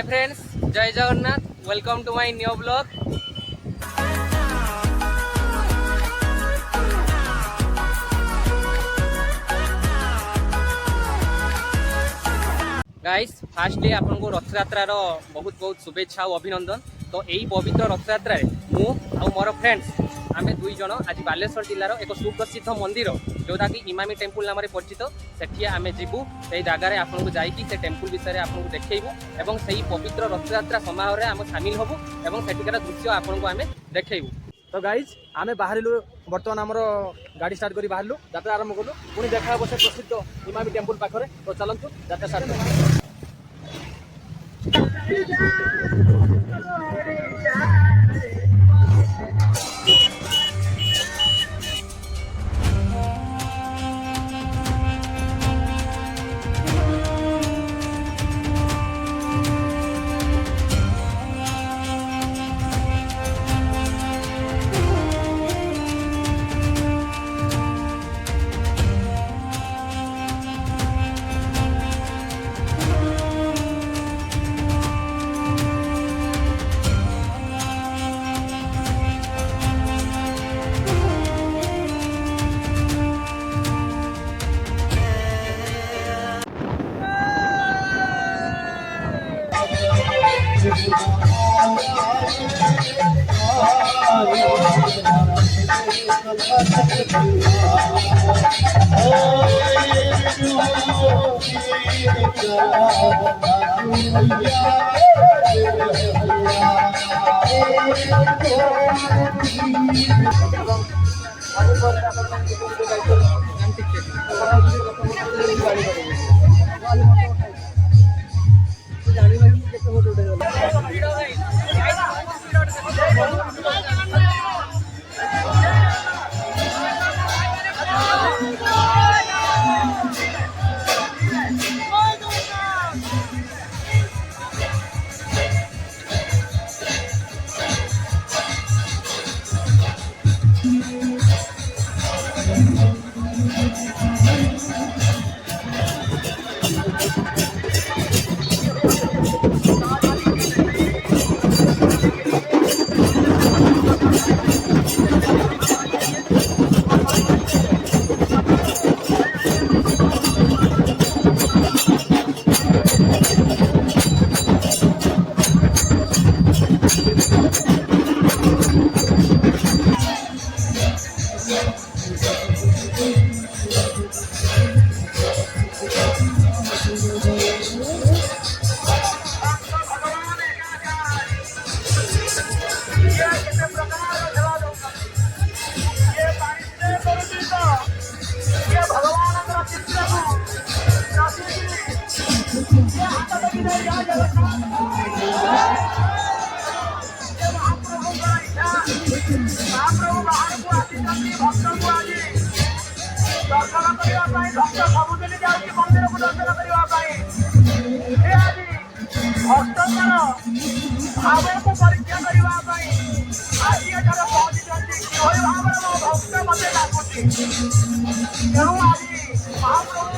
Friends, Jai Jagannath. Welcome to my new blog. Guys, firstly आपको रथयात्रार बहुत बहुत शुभेच्छा और अभिनंदन। तो यही पवित्र रथयात्रा मु और मोर फ्रेंड्स आम दुई जन आज बालेश्वर जिलार एक सुप्रसिद्ध मंदिर जोटा कि इमामी टेम्पल नाम परिचित सेठी आम जीवु से जगार आपको जाकि से टेम्पल विषय आपको देखू और से पवित्र रथयात्रा समारोह आम सामिल हबू और सेठिकार दृश्य आपको आम देखू। तो गाइज आम बाहर बर्तमान आमर गाड़ी स्टार्ट कर बाहर यात्रा आरंभ कलु पुणी देखा हे से प्रसिद्ध इमामी टेम्पल पाखे। तो चलतु यात्रा स्टार्ट कर। भावको परीक्षा करने आज एठार पहुँची किभली भाव मो भक्त मत लगुच तेणु आज महाप्रभु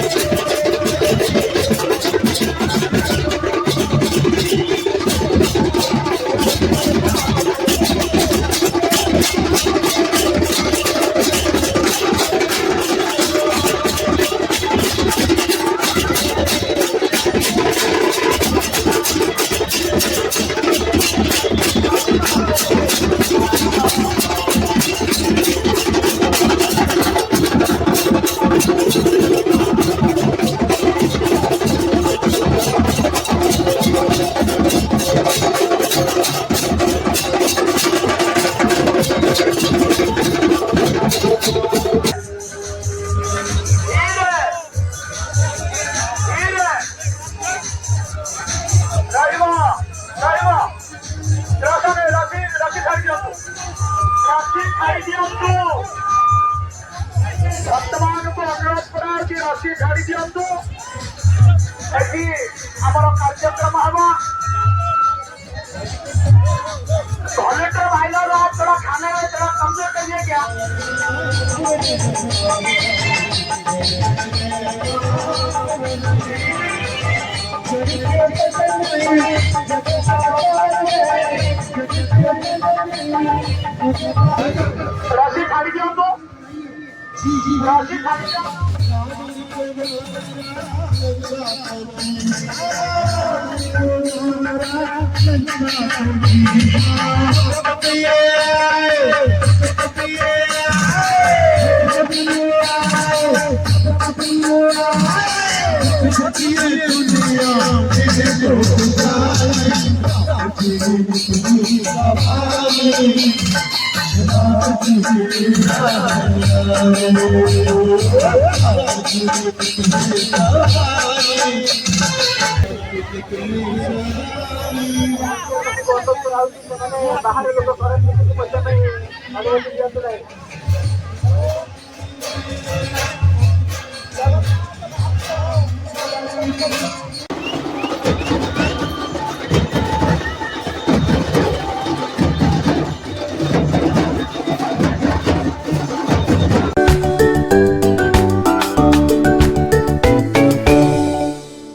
Thank you. रस्सी छाड़ी दियंतु वर्तमान को अनुरोध करा कि रस्सी छाड़ी दियंतु एठी हमर कार्यक्रम हवा कलेक्टर भाई लोग आप थोड़ा खाने में थोड़ा कमजोर करिए क्या राशि खाली दियो तो राशि खाली दियो बाहर लोग पैसा नहीं अनुमति दिया नहीं